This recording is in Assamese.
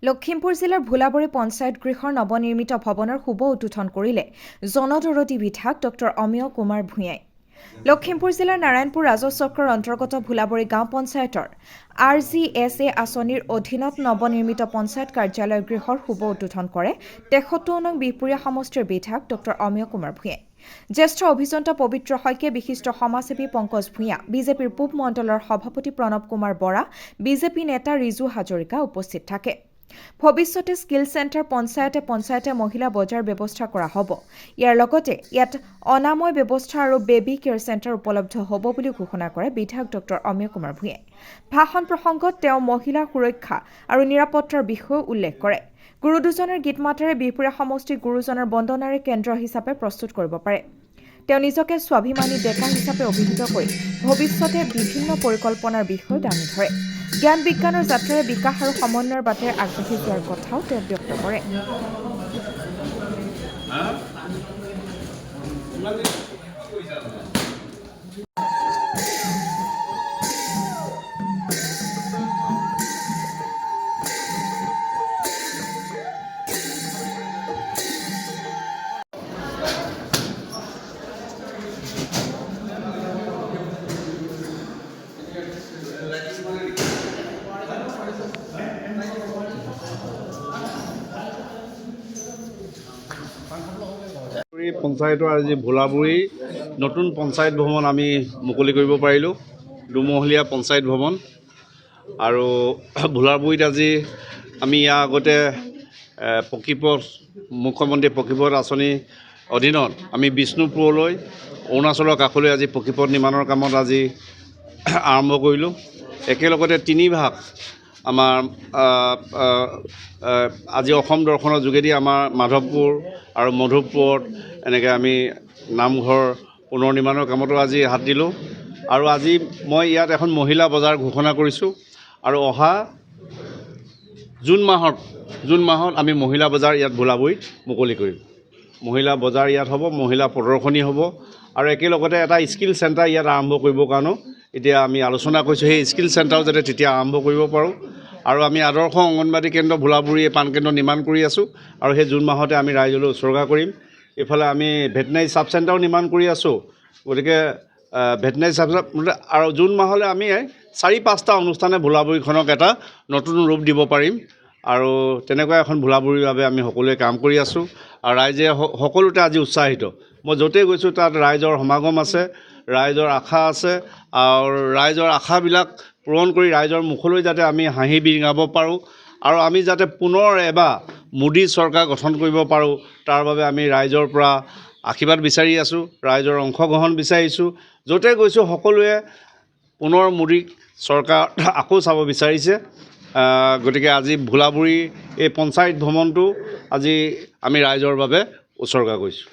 লখিমপুৰ জিলাৰ ভোলাবৰী পঞ্চায়ত গৃহৰ নৱনিৰ্মিত ভৱনৰ শুভ উদ্বোধন কৰিলে জনদৰদী বিধায়ক ডক্টৰ অমিয় কুমাৰ ভূঞাই। লখিমপুৰ জিলাৰ নাৰায়ণপুৰ ৰাজহ চক্ৰৰ অন্তৰ্গত ভোলাবৰী গাঁও পঞ্চায়তৰ RGSA আঁচনিৰ অধীনত নৱনিৰ্মিত পঞ্চায়ত কাৰ্যালয় গৃহৰ শুভ উদ্বোধন কৰে ৭৩ নং বিহপুৰীয়া সমষ্টিৰ বিধায়ক ডক্টৰ অমিয় কুমাৰ ভূঞাই। জ্যেষ্ঠ অভিযন্তা পবিত্ৰ শইকীয়া, বিশিষ্ট সমাজসেৱী পংকজ ভূঞা, বিজেপিৰ পূব মণ্ডলৰ সভাপতি প্ৰণৱ কুমাৰ বৰা, বিজেপি নেতা ৰিজু হাজৰিকা উপস্থিত থাকে। ভৱিষ্যতে স্কিল চেণ্টাৰ পঞ্চায়তে মহিলা বজাৰ ব্যৱস্থা কৰা হ'ব। ইয়াৰ লগতে ইয়াত অনাময় ব্যৱস্থা আৰু বেবী কেয়াৰ চেণ্টাৰ উপলব্ধ হ'ব বুলি ঘোষণা কৰে বিধায়ক ডক্টৰ অমিয় কুমাৰ ভূঞাই। ভাষণ প্ৰসংগত তেওঁ মহিলাৰ সুৰক্ষা আৰু নিৰাপত্তাৰ বিষয়েও উল্লেখ কৰে। গুৰু দুজনৰ গীত মাতেৰে বিহপুৰীয়া সমষ্টি গুৰুজনৰ বন্দনাৰে কেন্দ্ৰ হিচাপে প্ৰস্তুত কৰিব পাৰে। তেওঁ নিজকে স্বাভিমানী ডেকা হিচাপে অভিহিত কৰি ভৱিষ্যতে বিভিন্ন পৰিকল্পনাৰ বিষয়ে দাঙি ধৰে। জ্ঞান বিজ্ঞানৰ যাত্ৰাৰে বিকাশ আৰু সমন্বয়ৰ বাটেৰে আগবাঢ়ি যোৱাৰ কথাও তেওঁ ব্যক্ত কৰে। পঞ্চায়তৰ আজি ভোলাবৰী নতুন পঞ্চায়ত ভৱন আমি মুকলি কৰিব পাৰিলোঁ। দুমহলীয়া পঞ্চায়ত ভৱন আৰু ভোলাবৰীত আজি আমি ইয়াৰ আগতে পকীপথ মুখ্যমন্ত্ৰী পকীপথ আঁচনিৰ অধীনত আমি বিষ্ণুপুৰলৈ অৰুণাচলৰ কাষলৈ আজি পকীপথ নিৰ্মাণৰ কামত আজি আৰম্ভ কৰিলোঁ। একেলগতে 3 ভাগ আমাৰ আজি অসম দৰ্শনৰ যোগেদি আমাৰ মাধৱপুৰ আৰু মধুপুৰত এনেকৈ আমি নামঘৰ পুনৰ নিৰ্মাণৰ কামতো আজি হাত দিলোঁ। আৰু আজি মই ইয়াত এখন মহিলা বজাৰ ঘোষণা কৰিছোঁ আৰু অহা জুন মাহত আমি মহিলা বজাৰ ইয়াত ভোলাবৰীত মুকলি কৰিম। মহিলা বজাৰ ইয়াত হ'ব, মহিলা প্ৰদৰ্শনী হ'ব আৰু একেলগতে এটা স্কিল চেণ্টাৰ ইয়াত আৰম্ভ কৰিবৰ কাৰণেও এতিয়া আমি আলোচনা কৰিছোঁ। সেই স্কিল চেণ্টাৰো যাতে তেতিয়া আৰম্ভ কৰিব পাৰোঁ। আৰু আমি আদৰ্শ অংগনবাদী কেন্দ্ৰ ভোলাবৰী পাণ কেন্দ্ৰ নিৰ্মাণ কৰি আছোঁ আৰু সেই জুন মাহতে আমি ৰাইজলৈ উৎসৰ্গা কৰিম। এইফালে আমি ভেটেনাৰী চাব চেণ্টাৰো নিৰ্মাণ কৰি আছোঁ। গতিকে ভেটেনাৰী চাব আৰু জুন মাহলৈ আমি 4-5টা অনুষ্ঠানে ভোলাবৰীখনক এটা নতুন ৰূপ দিব পাৰিম। আৰু তেনেকুৱা এখন ভোলাবৰীৰ বাবে আমি সকলোৱে কাম কৰি আছোঁ আৰু ৰাইজে সকলোতে আজি উৎসাহিত। মই য'তেই গৈছোঁ তাত ৰাইজৰ সমাগম আছে, ৰাইজৰ আশা আছে আৰু ৰাইজৰ আশাবিলাক পূৰণ কৰি ৰাইজৰ মুখলৈ যাতে আমি হাঁহি বিৰিঙাব পাৰোঁ আৰু আমি যাতে পুনৰ এবাৰ মোদী চৰকাৰ গঠন কৰিব পাৰোঁ, তাৰ বাবে আমি ৰাইজৰ পৰা আশীৰ্বাদ বিচাৰি আছোঁ, ৰাইজৰ অংশগ্ৰহণ বিচাৰিছোঁ। য'তে গৈছোঁ সকলোৱে পুনৰ মোদী চৰকাৰ আকৌ চাব বিচাৰিছে। গতিকে আজি ভোলাবৰী এই পঞ্চায়ত ভৱনটো আজি আমি ৰাইজৰ বাবে উৎসৰ্গা কৰিছোঁ।